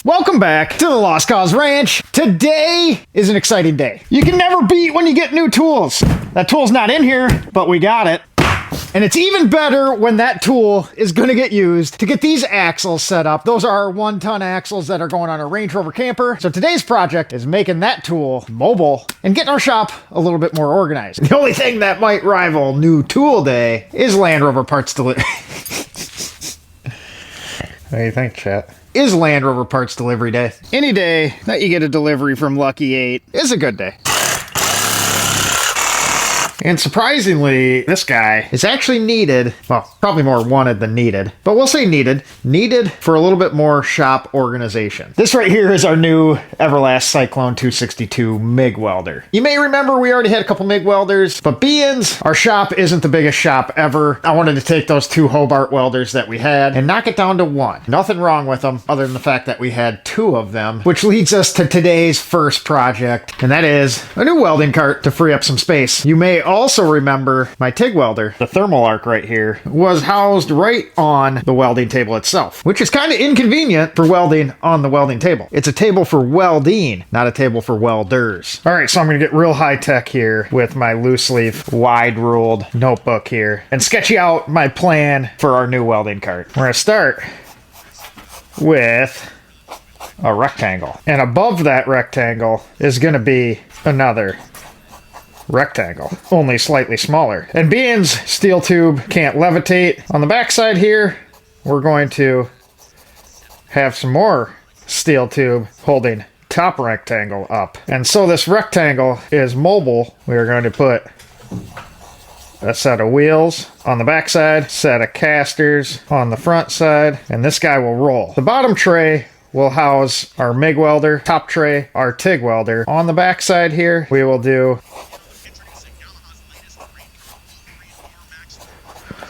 Welcome back to the Lost Cause Ranch. Today is an exciting day. You can never beat when you get new tools. That tool's not in here, but we got it. And it's even better when that tool is going to get used to get these axles set up. Those are our 1-ton axles that are going on a Range Rover camper. So today's project is making that tool mobile and getting our shop a little bit more organized. The only thing that might rival new tool day is Land Rover parts delivery. What do you think, chat? Is Land Rover parts delivery day. Any day that you get a delivery from Lucky 8 is a good day. And surprisingly, this guy is actually needed, well, probably more wanted than needed, but we'll say needed for a little bit more shop organization. This right here is our new Everest Cyclone 262 MIG welder. You may remember we already had a couple MIG welders, but being our shop isn't the biggest shop ever, I wanted to take those 2 Hobart welders that we had and knock it down to 1. Nothing wrong with them other than the fact that we had 2 of them, which leads us to today's first project, and that is a new welding cart to free up some space. You may also remember my TIG welder, the thermal arc right here, was housed right on the welding table itself, which is kind of inconvenient for welding on the welding table. It's a table for welding, not a table for welders. All right, so I'm gonna get real high tech here with my loose leaf, wide ruled notebook here and sketch you out my plan for our new welding cart. We're gonna start with a rectangle, and above that rectangle is gonna be another rectangle, only slightly smaller. And being steel tube can't levitate, on the backside here, we're going to have some more steel tube holding top rectangle up. And so this rectangle is mobile. We are going to put a set of wheels on the backside, set of casters on the front side, and this guy will roll. The bottom tray will house our MIG welder, top tray, our TIG welder. On the backside here, we will do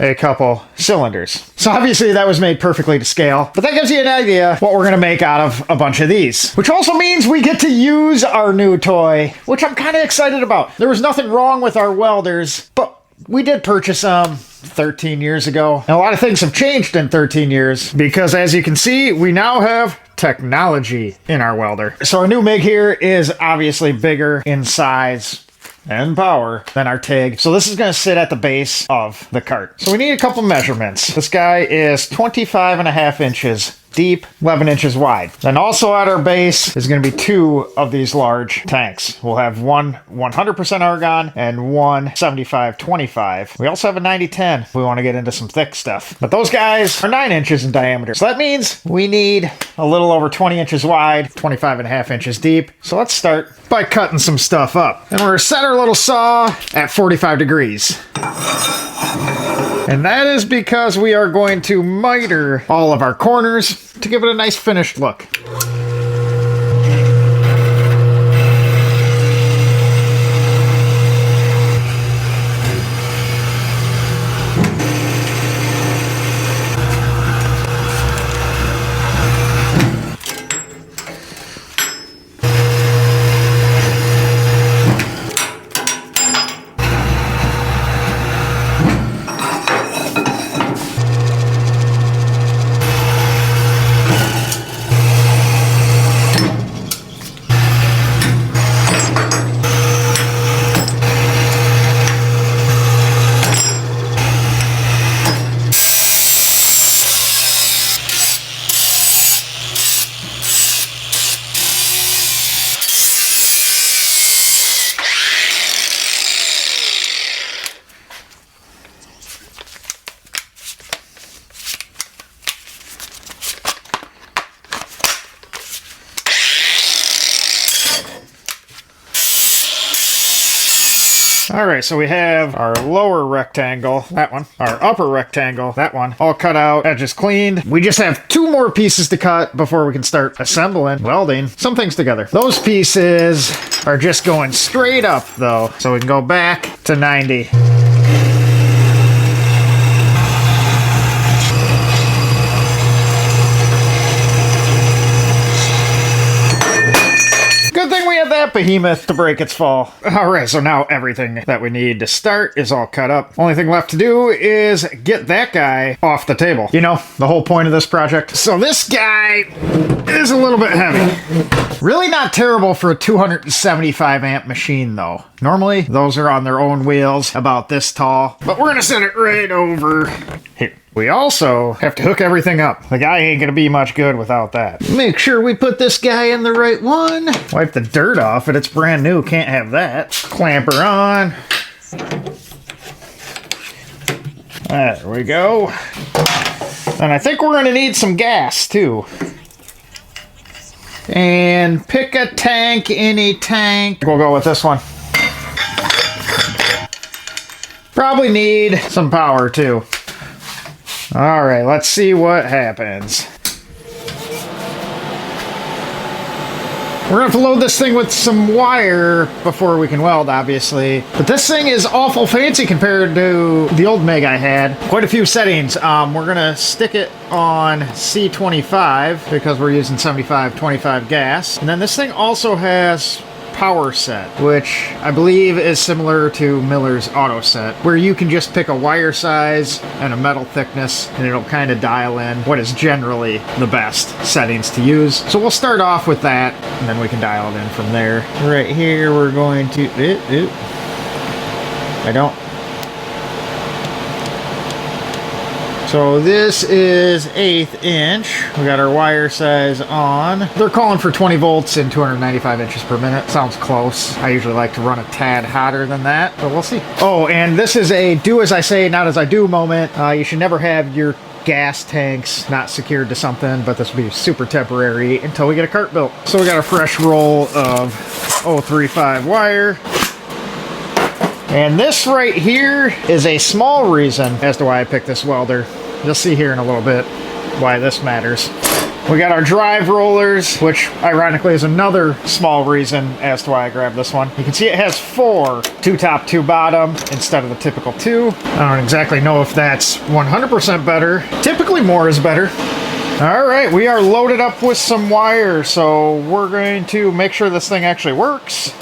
a couple cylinders. So obviously that was made perfectly to scale, but that gives you an idea what we're gonna make out of a bunch of these. Which also means we get to use our new toy, which I'm kind of excited about. There was nothing wrong with our welders, but we did purchase them 13 years ago. And a lot of things have changed in 13 years because as you can see, we now have technology in our welder. So our new MIG here is obviously bigger in size and power than our TIG. So this is going to sit at the base of the cart. So we need a couple measurements. This guy is 25.5 inches deep, 11 inches wide. Then also at our base is going to be 2 of these large tanks. We'll have one 100% argon and one 75-25. We also have a 90-10 if we want to get into some thick stuff. But those guys are 9 inches in diameter. So that means we need a little over 20 inches wide, 25.5 inches deep. So let's start by cutting some stuff up. And we're going to set our little saw at 45 degrees. And that is because we are going to miter all of our corners to give it a nice finished look. All right, so we have our lower rectangle, that one, our upper rectangle, that one, all cut out, edges cleaned. We just have 2 more pieces to cut before we can start assembling, welding some things together. Those pieces are just going straight up though, so we can go back to 90. Good thing we have that behemoth to break its fall. Alright, so now everything that we need to start is all cut up. Only thing left to do is get that guy off the table. You know, the whole point of this project. So this guy is a little bit heavy. Really not terrible for a 275 amp machine though. Normally, those are on their own wheels about this tall, but we're gonna set it right over here. We also have to hook everything up. The guy ain't gonna be much good without that. Make sure we put this guy in the right one. Wipe the dirt off it, it's brand new, can't have that. Clamp her on. There we go. And I think we're gonna need some gas too. And pick a tank, any tank. We'll go with this one. Probably need some power too. All right, let's see what happens. We're gonna have to load this thing with some wire before we can weld, obviously. But this thing is awful fancy compared to the old MIG I had. Quite a few settings. We're gonna stick it on C25 because we're using 75-25 gas. And then this thing also has power set, which I believe is similar to Miller's auto set, where you can just pick a wire size and a metal thickness and it'll kind of dial in what is generally the best settings to use. So we'll start off with that and then we can dial it in from there. Right here we're going to So this is 1/8 inch. We got our wire size on. They're calling for 20 volts and 295 inches per minute. Sounds close. I usually like to run a tad hotter than that, but we'll see. Oh, and this is a do as I say, not as I do moment. You should never have your gas tanks not secured to something, but this will be super temporary until we get a cart built. So we got a fresh roll of 035 wire. And this right here is a small reason as to why I picked this welder. You'll see here in a little bit why this matters. We got our drive rollers, which ironically is another small reason as to why I grabbed this one. You can see it has 4, 2 top, 2 bottom, instead of the typical 2. I don't exactly know if that's 100% better. Typically more is better. All right, we are loaded up with some wire, so we're going to make sure this thing actually works.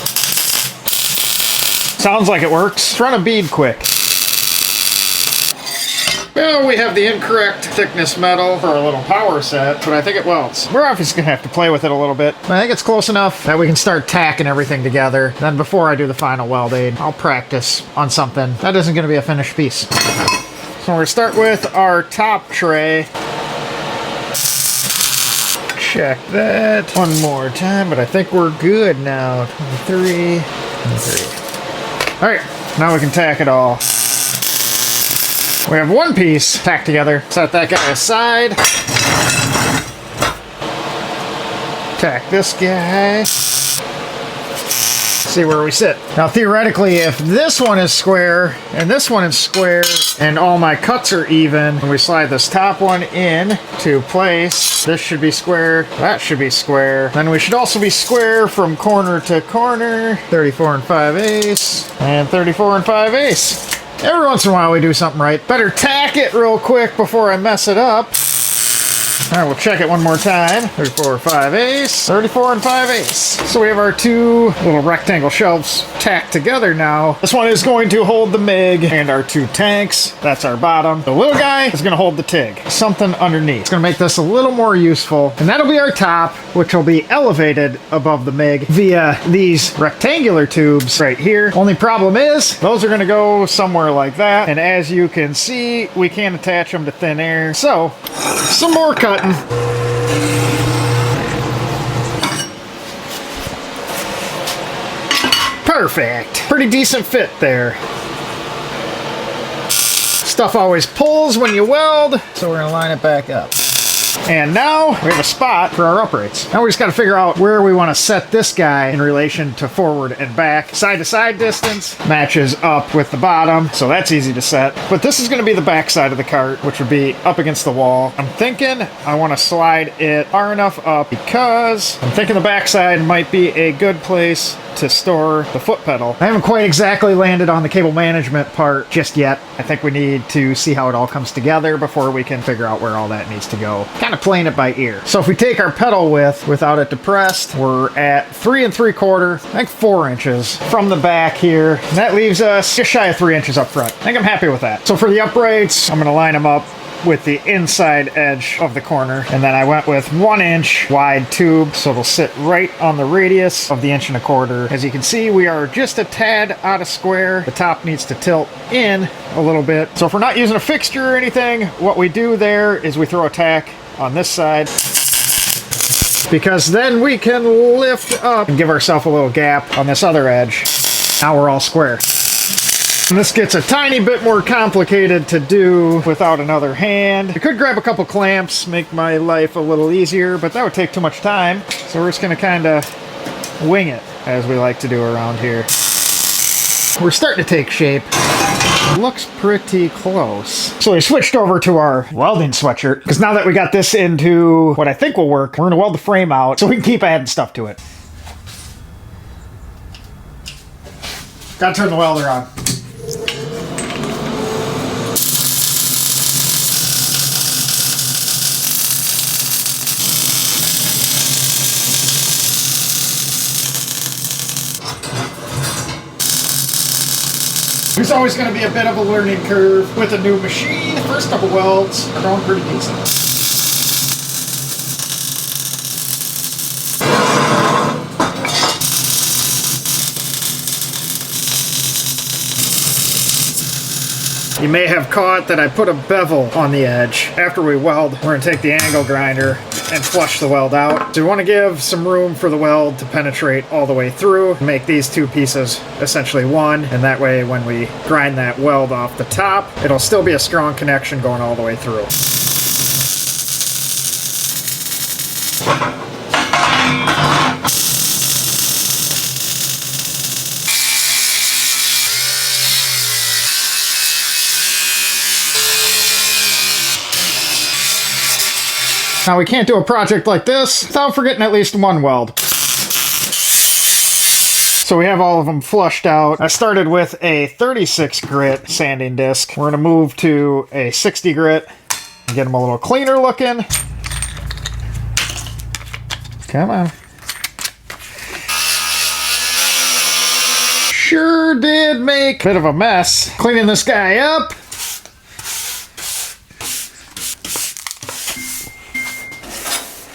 Sounds like it works. It's run a bead quick. Well, we have the incorrect thickness metal for a little power set, but I think it welds. We're obviously gonna have to play with it a little bit. I think it's close enough that we can start tacking everything together. Then before I do the final welding, I'll practice on something that isn't gonna be a finished piece. So we're gonna start with our top tray. Check that one more time, but I think we're good now. 23, 23. All right, now we can tack it all. We have one piece tacked together. Set that guy aside. Tack this guy. See where we sit. Now theoretically, if this one is square and this one is square and all my cuts are even, and we slide this top one in to place, this should be square, that should be square. Then we should also be square from corner to corner. 34 5/8 and 34 5/8. Every once in a while we do something right. Better tack it real quick before I mess it up. All right, we'll check it one more time. 34 5/8, 34 5/8. So we have our 2 little rectangle shelves tacked together now. This one is going to hold the MIG and our 2 tanks. That's our bottom. The little guy is going to hold the TIG. Something underneath. It's going to make this a little more useful. And that'll be our top, which will be elevated above the MIG via these rectangular tubes right here. Only problem is, those are going to go somewhere like that. And as you can see, we can't attach them to thin air. So, some more cutting. Perfect. Pretty decent fit there. Stuff always pulls when you weld, so we're gonna line it back up. And now we have a spot for our uprights. Now we just got to figure out where we want to set this guy in relation to forward and back. Side to side distance matches up with the bottom, so that's easy to set. But this is going to be the back side of the cart, which would be up against the wall. I'm thinking I want to slide it far enough up because I'm thinking the back side might be a good place to store the foot pedal. I haven't quite exactly landed on the cable management part just yet. I think we need to see how it all comes together before we can figure out where all that needs to go. kind of playing it by ear. So if we take our pedal width without it depressed, we're at 3 3/4, I think 4 inches from the back here. And that leaves us just shy of 3 inches up front. I think I'm happy with that. So for the uprights, I'm going to line them up with the inside edge of the corner, and then I went with 1 inch wide tube, so it'll sit right on the radius of the 1 1/4. As you can see, we are just a tad out of square. The top needs to tilt in a little bit. So if we're not using a fixture or anything, what we do there is we throw a tack on this side, because then we can lift up and give ourselves a little gap on this other edge. Now we're all square. And this gets a tiny bit more complicated to do without another hand. I could grab a couple clamps, make my life a little easier, but that would take too much time. So we're just gonna kind of wing it, as we like to do around here. We're starting to take shape. It looks pretty close. So we switched over to our welding sweatshirt, because now that we got this into what I think will work, we're gonna weld the frame out so we can keep adding stuff to it. Gotta turn the welder on. There's always going to be a bit of a learning curve with a new machine. The first couple welds are going pretty decent. You may have caught that I put a bevel on the edge. After we weld, we're going to take the angle grinder and flush the weld out. So we want to give some room for the weld to penetrate all the way through, make these two pieces essentially one, and that way when we grind that weld off the top, it'll still be a strong connection going all the way through. Now we can't do a project like this without forgetting at least one weld. So we have all of them flushed out. I started with a 36 grit sanding disc. We're gonna move to a 60 grit and get them a little cleaner looking. Come on. Sure did make a bit of a mess cleaning this guy up.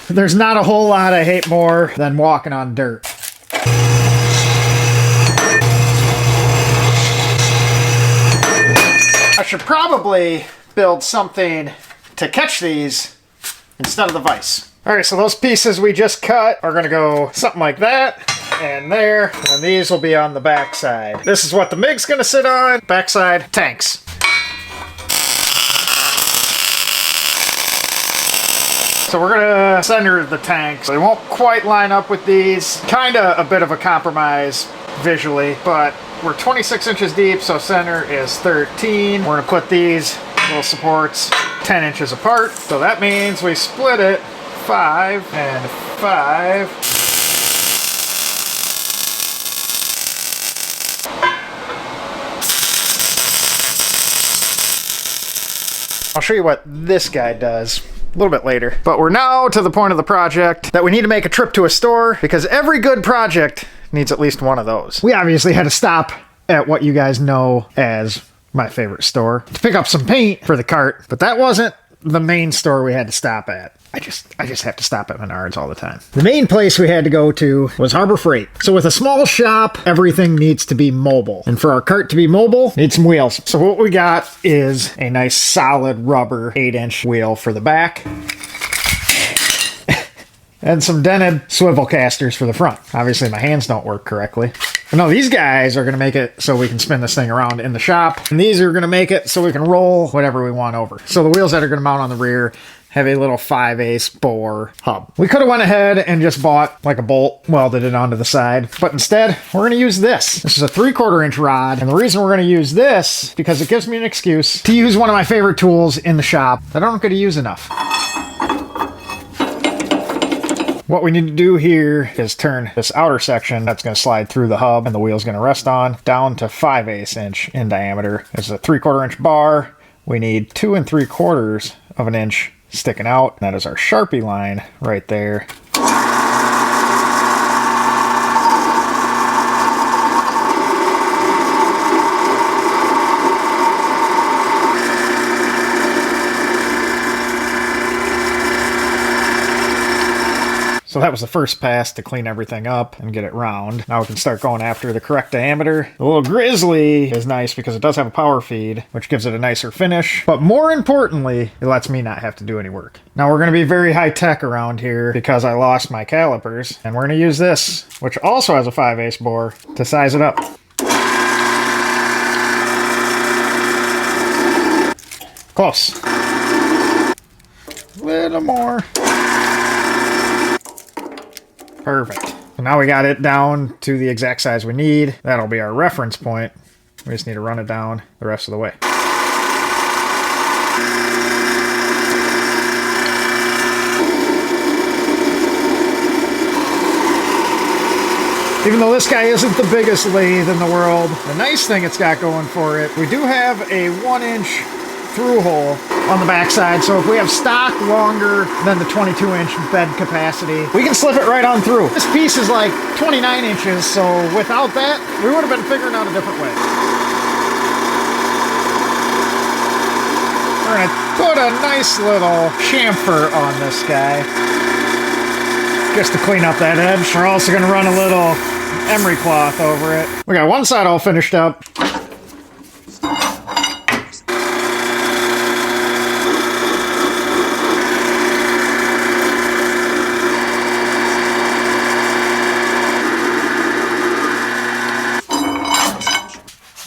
There's not a whole lot I hate more than walking on dirt. I should probably build something to catch these instead of the vise. All right, so those pieces we just cut are gonna go something like that, and there, and these will be on the back side. This is what the MIG's gonna sit on. Backside, tanks. So we're gonna center the tanks. They won't quite line up with these. Kinda a bit of a compromise visually, but we're 26 inches deep, so center is 13. We're gonna put these little supports 10 inches apart. So that means we split it 5 and 5. I'll show you what this guy does a little bit later. But we're now to the point of the project that we need to make a trip to a store, because every good project needs at least one of those. We obviously had to stop at what you guys know as my favorite store to pick up some paint for the cart, but that wasn't the main store we had to stop at. I just have to stop at Menards all the time. The main place we had to go to was Harbor Freight. So with a small shop, everything needs to be mobile. And for our cart to be mobile, need some wheels. So what we got is a nice solid rubber 8-inch wheel for the back. And some dented swivel casters for the front. Obviously my hands don't work correctly. But no, these guys are gonna make it so we can spin this thing around in the shop. And these are gonna make it so we can roll whatever we want over. So the wheels that are gonna mount on the rear have a little 5/8 bore hub. We could have went ahead and just bought like a bolt, welded it onto the side, but instead we're gonna use this. This is a 3/4 inch rod, and the reason we're gonna use this because it gives me an excuse to use one of my favorite tools in the shop that I don't get to use enough. What we need to do here is turn this outer section that's going to slide through the hub and the wheel's going to rest on down to 5/8 inch in diameter. It's a 3/4 inch bar. We need 2 3/4 of an inch sticking out. That is our Sharpie line right there. So that was the first pass to clean everything up and get it round. Now we can start going after the correct diameter. The little Grizzly is nice because it does have a power feed, which gives it a nicer finish. But more importantly, it lets me not have to do any work. Now we're going to be very high tech around here because I lost my calipers. And we're going to use this, which also has a 5/8 bore, to size it up. Close. A little more. Perfect. So now we got it down to the exact size we need. That'll be our reference point. We just need to run it down the rest of the way. Even though this guy isn't the biggest lathe in the world, the nice thing it's got going for it, we do have a 1-inch through hole on the backside, so if we have stock longer than the 22-inch bed capacity, we can slip it right on through. This piece is like 29 inches, so without that, we would have been figuring out a different way. We're gonna put a nice little chamfer on this guy, just to clean up that edge. We're also gonna run a little emery cloth over it. We got one side all finished up.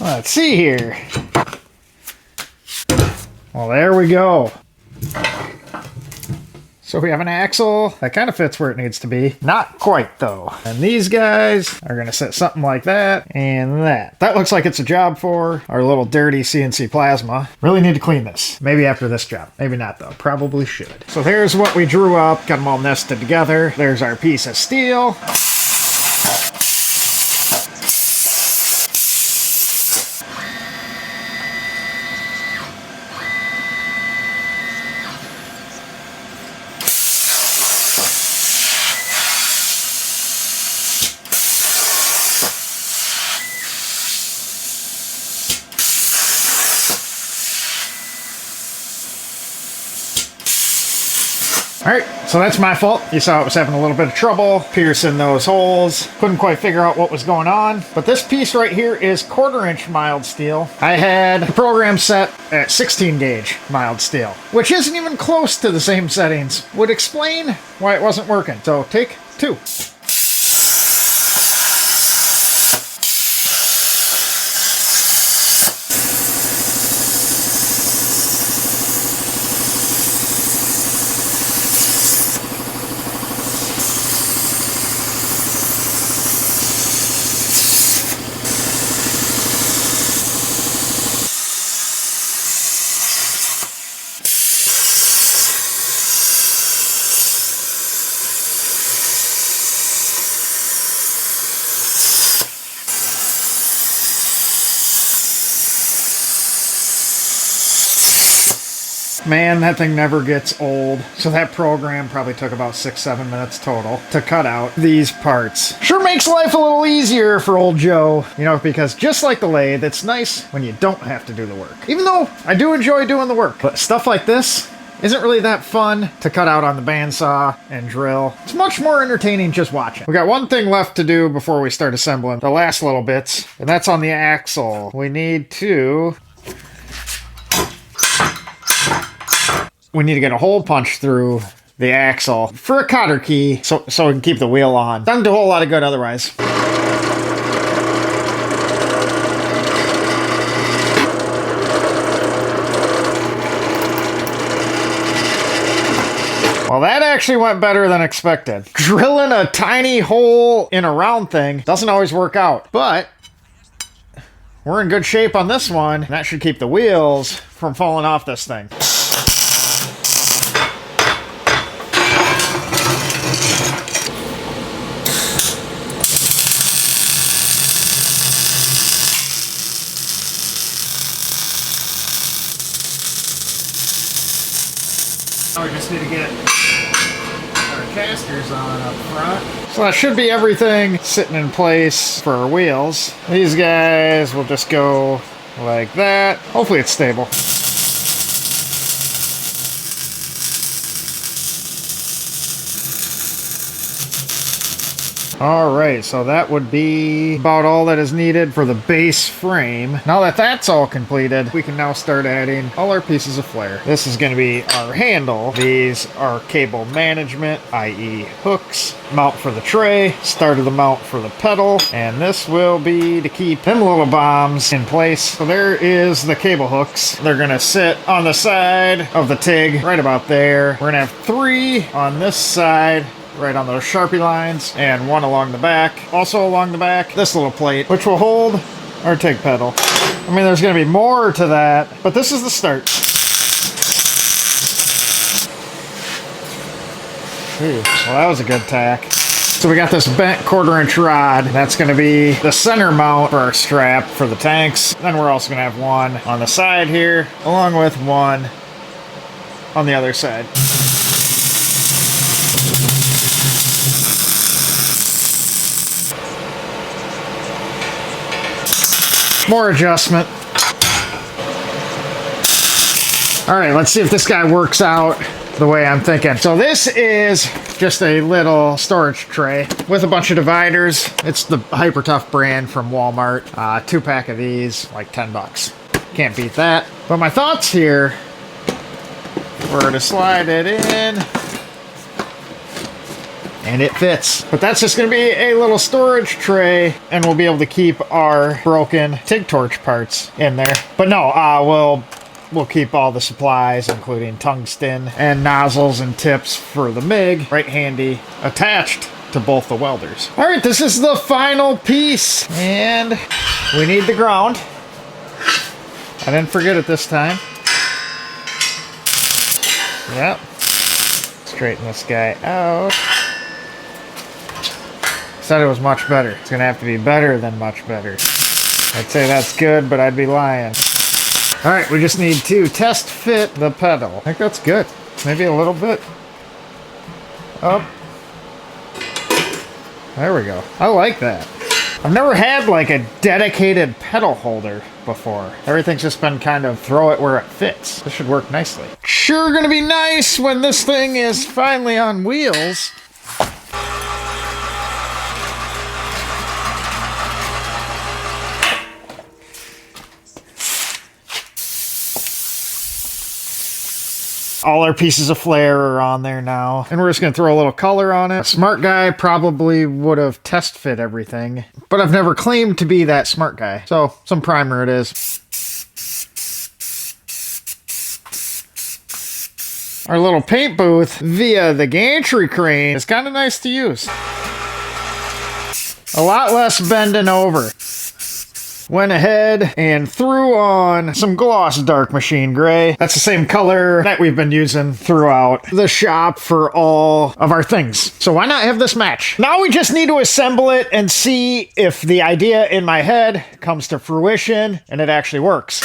Let's see here. Well, there we go. So we have an axle that kind of fits where it needs to be. Not quite, though. And these guys are going to sit something like that and that. That looks like it's a job for our little dirty CNC plasma. Really need to clean this. Maybe after this job. Maybe not, though. Probably should. So here's what we drew up. Got them all nested together. There's our piece of steel. Alright, so that's my fault. You saw it was having a little bit of trouble piercing those holes. Couldn't quite figure out what was going on. But this piece right here is 1/4-inch mild steel. I had the program set at 16 gauge mild steel, which isn't even close to the same settings. Would explain why it wasn't working. So take 2. Man, that thing never gets old. So that program probably took about 6-7 minutes total to cut out these parts. Sure makes life a little easier for old Joe, you know, because just like the lathe, it's nice when you don't have to do the work. Even though I do enjoy doing the work, but stuff like this isn't really that fun to cut out on the bandsaw and drill. It's much more entertaining just watching. We got one thing left to do before we start assembling the last little bits, and that's on the axle. We need to get a hole punched through the axle for a cotter key so we can keep the wheel on. Doesn't do a whole lot of good otherwise. Well, that actually went better than expected. Drilling a tiny hole in a round thing doesn't always work out, but we're in good shape on this one, and that should keep the wheels from falling off this thing. Now we just need to get our casters on up front. So that should be everything sitting in place for our wheels. These guys will just go like that. Hopefully it's stable. Alright, so that would be about all that is needed for the base frame. Now that that's all completed, we can now start adding all our pieces of flare. This is going to be our handle. These are cable management, i.e. hooks, mount for the tray, start of the mount for the pedal, and this will be to keep them little bombs in place. So there is the cable hooks. They're going to sit on the side of the TIG, right about there. We're going to have 3 on this side, right on those Sharpie lines, and 1 along the back. Also along the back, this little plate, which will hold our TIG pedal. I mean, there's going to be more to that, but this is the start. Ooh, well, that was a good tack. So we got this bent 1/4-inch rod. That's going to be the center mount for our strap for the tanks. Then we're also going to have 1 on the side here, along with 1 on the other side. More adjustment. All right, let's see if this guy works out the way I'm thinking. So this is just a little storage tray with a bunch of dividers. It's the Hyper Tough brand from Walmart. 2-pack of these, like $10. Can't beat that. But my thoughts here were to slide it in, and it fits. But that's just going to be a little storage tray, and we'll be able to keep our broken TIG torch parts in there. But no, we'll keep all the supplies, including tungsten and nozzles and tips for the MIG, right handy, attached to both the welders. All right, this is the final piece, and we need the ground. I didn't forget it this time. Yep. Straighten this guy out. Said it was much better. It's gonna have to be better than much better. I'd say that's good, but I'd be lying. All right, we just need to test fit the pedal. I think that's good. Maybe a little bit up. There we go. I like that. I've never had like a dedicated pedal holder before. Everything's just been kind of throw it where it fits. This should work nicely. Sure gonna be nice when this thing is finally on wheels. All our pieces of flare are on there now, and we're just going to throw a little color on it. A smart guy probably would have test fit everything, but I've never claimed to be that smart guy. So, some primer it is. Our little paint booth via the gantry crane is kind of nice to use. A lot less bending over. Went ahead and threw on some gloss dark machine gray. That's the same color that we've been using throughout the shop for all of our things. So why not have this match? Now we just need to assemble it and see if the idea in my head comes to fruition and it actually works.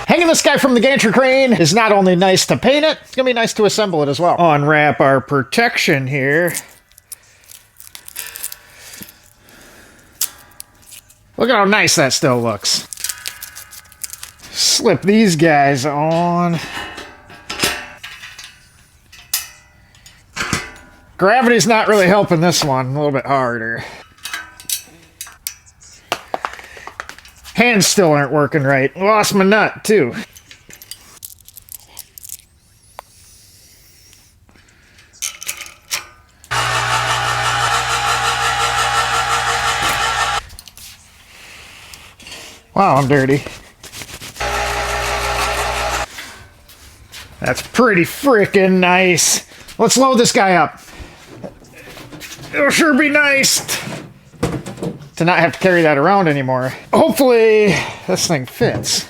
Hanging this guy from the gantry crane is not only nice to paint it, it's gonna be nice to assemble it as well. Unwrap our protection here. Look at how nice that still looks. Slip these guys on. Gravity's not really helping this one, a little bit harder. Hands still aren't working right. Lost my nut, too. Wow, I'm dirty. That's pretty freaking nice. Let's load this guy up. It'll sure be nice to not have to carry that around anymore. Hopefully, this thing fits.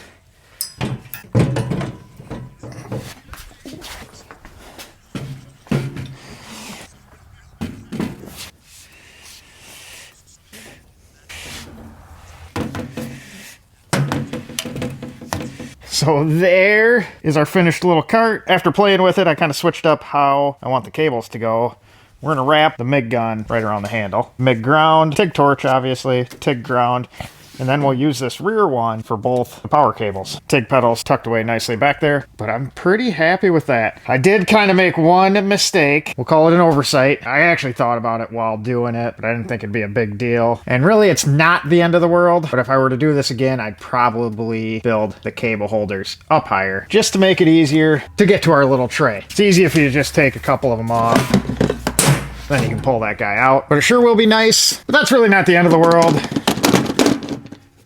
So there is our finished little cart. After playing with it, I kind of switched up how I want the cables to go. We're gonna wrap the MIG gun right around the handle. MIG ground, TIG torch obviously, TIG ground. And then we'll use this rear one for both the power cables. TIG pedals tucked away nicely back there, but I'm pretty happy with that. I did kind of make one mistake. We'll call it an oversight. I actually thought about it while doing it, but I didn't think it'd be a big deal. And really, it's not the end of the world, but if I were to do this again, I'd probably build the cable holders up higher, just to make it easier to get to our little tray. It's easy if you just take a couple of them off. Then you can pull that guy out. But it sure will be nice. But that's really not the end of the world.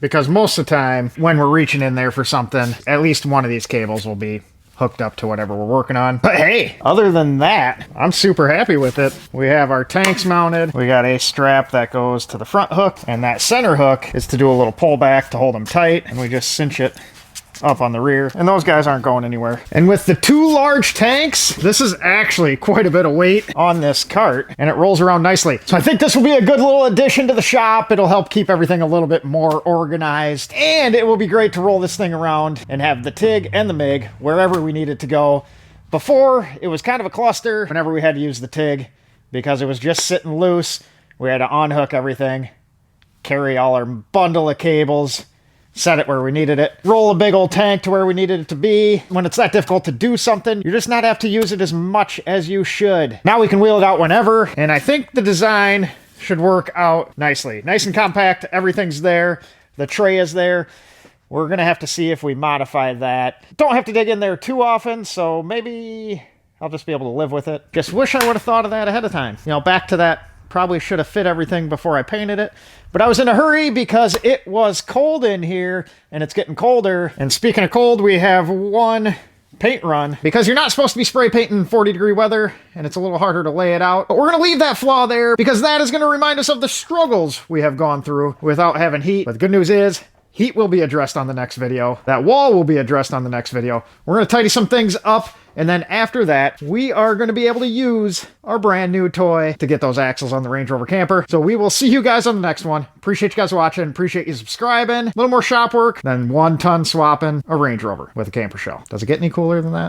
Because most of the time, when we're reaching in there for something, at least one of these cables will be hooked up to whatever we're working on. But hey, other than that, I'm super happy with it. We have our tanks mounted. We got a strap that goes to the front hook, and that center hook is to do a little pull back to hold them tight, and we just cinch it up on the rear, and those guys aren't going anywhere. And with the two large tanks, this is actually quite a bit of weight on this cart, and it rolls around nicely. So I think this will be a good little addition to the shop. It'll help keep everything a little bit more organized, and it will be great to roll this thing around and have the TIG and the MIG wherever we need it to go. Before, it was kind of a cluster whenever we had to use the TIG, because it was just sitting loose. We had to unhook everything, carry all our bundle of cables, set it where we needed it, roll a big old tank to where we needed it to be. When it's that difficult to do something, you're just not have to use it as much as you should. Now we can wheel it out whenever, and I think the design should work out nicely. Nice and compact, everything's there. The tray is there. We're gonna have to see if we modify that. Don't have to dig in there too often, so maybe I'll just be able to live with it. Just wish I would have thought of that ahead of time. You know, back to that, probably should have fit everything before I painted it. But I was in a hurry because it was cold in here, and it's getting colder. And speaking of cold, we have one paint run, because you're not supposed to be spray painting 40-degree weather, and it's a little harder to lay it out. But we're gonna leave that flaw there, because that is gonna remind us of the struggles we have gone through without having heat. But the good news is, heat will be addressed on the next video. That wall will be addressed on the next video. We're gonna tidy some things up, and then after that, we are going to be able to use our brand new toy to get those axles on the Range Rover camper. So we will see you guys on the next one. Appreciate you guys watching. Appreciate you subscribing. A little more shop work than 1-ton swapping a Range Rover with a camper shell. Does it get any cooler than that?